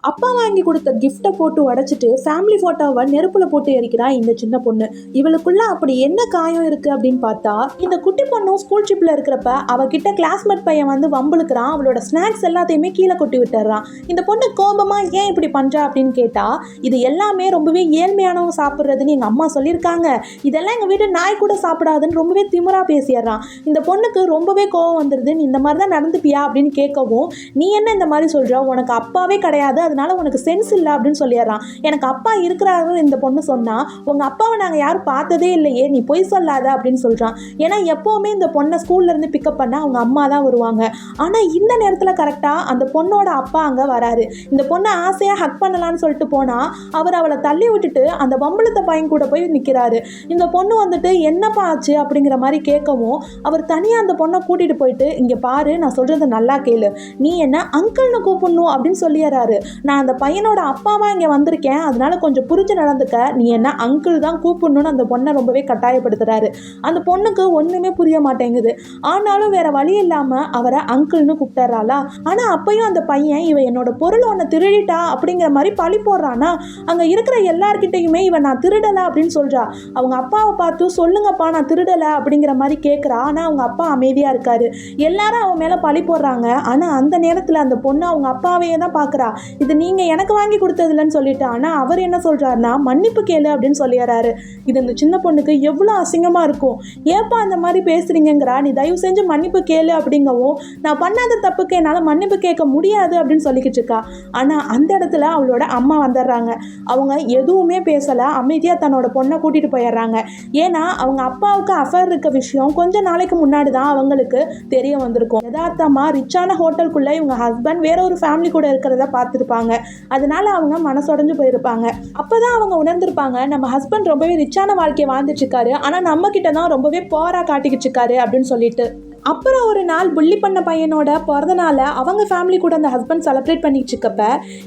அப்பா வாங்கி கொடுத்த கிஃப்டை போட்டு உடைச்சிட்டு ஃபேமிலி ஃபோட்டோவை நெருப்புல போட்டு எரிக்கிறா இந்த சின்ன பொண்ணு. இவளுக்குள்ள அப்படி என்ன காயம் இருக்கு அப்படின்னு பார்த்தா, இந்த குட்டி பொண்ணும் ஸ்கூல் ட்ரிப்ல இருக்கிறப்ப அவகிட்ட கிளாஸ்மேட் பையன் வந்து வம்புழுக்கிறான். அவளோட ஸ்நாக்ஸ் எல்லாத்தையுமே கீழே கொட்டி விட்டுறான். இந்த பொண்ணு கோபமா ஏன் இப்படி பண்றா அப்படின்னு கேட்டா, இது எல்லாமே ரொம்பவே ஏழ்மையானவங்க சாப்பிட்றதுன்னு எங்க அம்மா சொல்லியிருக்காங்க, இதெல்லாம் எங்க வீட்டு நாய் கூட சாப்பிடாதுன்னு ரொம்பவே திமிரா பேசிடுறான். இந்த பொண்ணுக்கு ரொம்பவே கோவம் வந்துடுது. நீ இந்த மாதிரி தான் நடந்துப்பியா அப்படின்னு கேட்கவும், நீ என்ன இந்த மாதிரி சொல்ற, உனக்கு அப்பாவே கிடையாது, அதனால உனக்கு சென்ஸ் இல்லை அப்படின்னு சொல்லிடுறான். எனக்கு அப்பா இருக்கிறாரு இந்த பொண்ணு சொன்னா, உங்க அப்பாவை நாங்கள் யாரும் பார்த்ததே இல்லையே, நீ பொய் சொல்லாத அப்படின்னு சொல்றான். ஏன்னா எப்பவுமே இந்த பொண்ணை ஸ்கூல்ல இருந்து பிக்கப் பண்ண அவங்க அம்மா தான் வருவாங்க. ஆனா இந்த நேரத்துல கரெக்டா அந்த பொண்ணோட அப்பா அங்க வராரு. இந்த பொண்ணை ஆசையா ஹக் பண்ணலான்னு சொல்லிட்டு போனா அவர் அவளை தள்ளி விட்டுட்டு அந்த வம்பளத்த பையன் கூட போய் நிற்கிறாரு. இந்த பொண்ணு வந்துட்டு என்னப்பா ஆச்சு அப்படிங்கிற மாதிரி கேட்கவும், அவர் தனியாக அந்த பொண்ணை கூட்டிகிட்டு போயிட்டு, இங்கே பாரு நான் சொல்கிறத நல்லா கேளு, நீ என்ன அங்கிள்னு கூப்பிடணும் அப்படின்னு சொல்லிடுறாரு. நான் அந்த பையனோட அப்பாவா இங்கே வந்திருக்கேன், அதனால கொஞ்சம் புரிஞ்சு நடந்துக்க, நீ என்ன அங்கிள் தான் கூப்பிடணும்னு அந்த பொண்ணை ரொம்பவே கட்டாயப்படுத்துறாரு. அந்த பொண்ணுக்கு ஒன்றுமே புரிய மாட்டேங்குது. ஆனாலும் வேற வழி இல்லாமல் அவரை அங்கிள்னு கூப்பிட்டுறாளா. ஆனால் அப்பயும் அந்த பையன் இவ என்னோட பொருள் ஒன்று திருடிட்டா அப்படிங்கிற மாதிரி பழி போடுறானா. அங்கே இருக்கிற எல்லார்கிட்டையுமே இவன் நான் திருடலை அப்படின்னு சொல்கிறா. அவங்க அப்பாவை பார்த்து சொல்லுங்கப்பா நான் திருடலை அப்படிங்கிற மாதிரி கேட்குறா. ஆனால் அவங்க அப்பா அமைதியாக இருக்காரு. எல்லாரும் அவன் மேலே பழி போடுறாங்க. ஆனால் அந்த நேரத்தில் அந்த பொண்ணு அவங்க அப்பாவையே தான் பார்க்குறா. இது நீங்கள் எனக்கு வாங்கி கொடுத்ததில்லன்னு சொல்லிட்டு, ஆனால் அவர் என்ன சொல்கிறாருன்னா மன்னிப்பு கேளு அப்படின்னு சொல்லிடுறாரு. இது இந்த சின்ன பொண்ணுக்கு எவ்வளோ அசிங்கமாக இருக்கும். ஏப்பா அந்த மாதிரி பேசுகிறீங்கிறா, நீ தயவு செஞ்சு மன்னிப்பு கேளு அப்படிங்கவும், நான் பண்ணாத தப்புக்கு என்னால் மன்னிப்பு கேட்க முடியாது அப்படின்னு சொல்லிக்கிட்டு இருக்கா. ஆனால் அந்த இடத்துல அவளோட அம்மா வந்துடுறாங்க. அவங்க எதுவுமே பேசலை, அமைதியாக தன்னோட பொண்ணை கூட்டிகிட்டு போயிடுறாங்க. ஏன்னா அவங்க அப்பாவுக்கு அஃபேர் இருக்க விஷயம் கொஞ்ச நாளைக்கு முன்னாடி தான் அவங்களுக்கு தெரிய வந்திருக்கும். யதார்த்தமாக ரிச்சான ஹோட்டலுக்குள்ளே இவங்க ஹஸ்பண்ட் வேற ஒரு ஃபேமிலி கூட இருக்கிறத பார்த்துருப்பாங்க. அதனால அவங்க மனசுடைஞ்சு போயிருப்பாங்க. அப்போதான் அவங்க உணர்ந்திருப்பாங்க, நம்ம ஹஸ்பண்ட் ரொம்பவே ரிச்சான வாழ்க்கையை வாழ்ந்துட்டு இருக்காரு, ஆனால் நம்ம கிட்ட தான் ரொம்பவே போரா காட்டிக்கிட்டு இருக்காரு அப்படின்னு சொல்லிட்டு. அப்புறம் ஒரு நாள் புள்ளி பண்ண பையனோட பிறந்த நாளை அவங்க ஃபேமிலி கூட அந்த ஹஸ்பண்ட் செலிப்ரேட் பண்ணிட்டு இருக்கப்ப,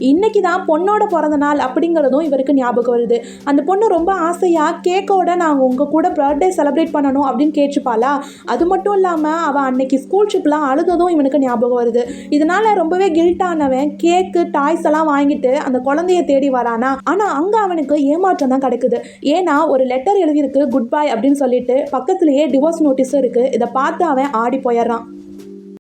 இன்னைக்கு தான் பொண்ணோட பிறந்த நாள் அப்படிங்கிறதும் இவருக்கு ஞாபகம் வருது. அந்த பொண்ணு ரொம்ப ஆசையாக கேக்கோட நாங்கள் உங்கள் கூட பர்த்டே செலிப்ரேட் பண்ணணும் அப்படின்னு கேட்டுப்பாளா. அது மட்டும் இல்லாமல் அவள் அன்னைக்கு ஸ்கூல் ட்ரிப்லாம் அழுததும் இவனுக்கு ஞாபகம் வருது. இதனால ரொம்பவே கில்ட்டானவன் கேக்கு டாய்ஸ் எல்லாம் வாங்கிட்டு அந்த குழந்தைய தேடி வரானா. ஆனால் அங்கே அவனுக்கு ஏமாற்றம் தான் கிடைக்குது. ஏன்னா ஒரு லெட்டர் எழுதியிருக்கு குட் பை அப்படின்னு சொல்லிட்டு, பக்கத்துலேயே டிவோர்ஸ் நோட்டீஸும் இருக்குது. இதை பார்த்து அவன் ஆடி போயிடுறான்.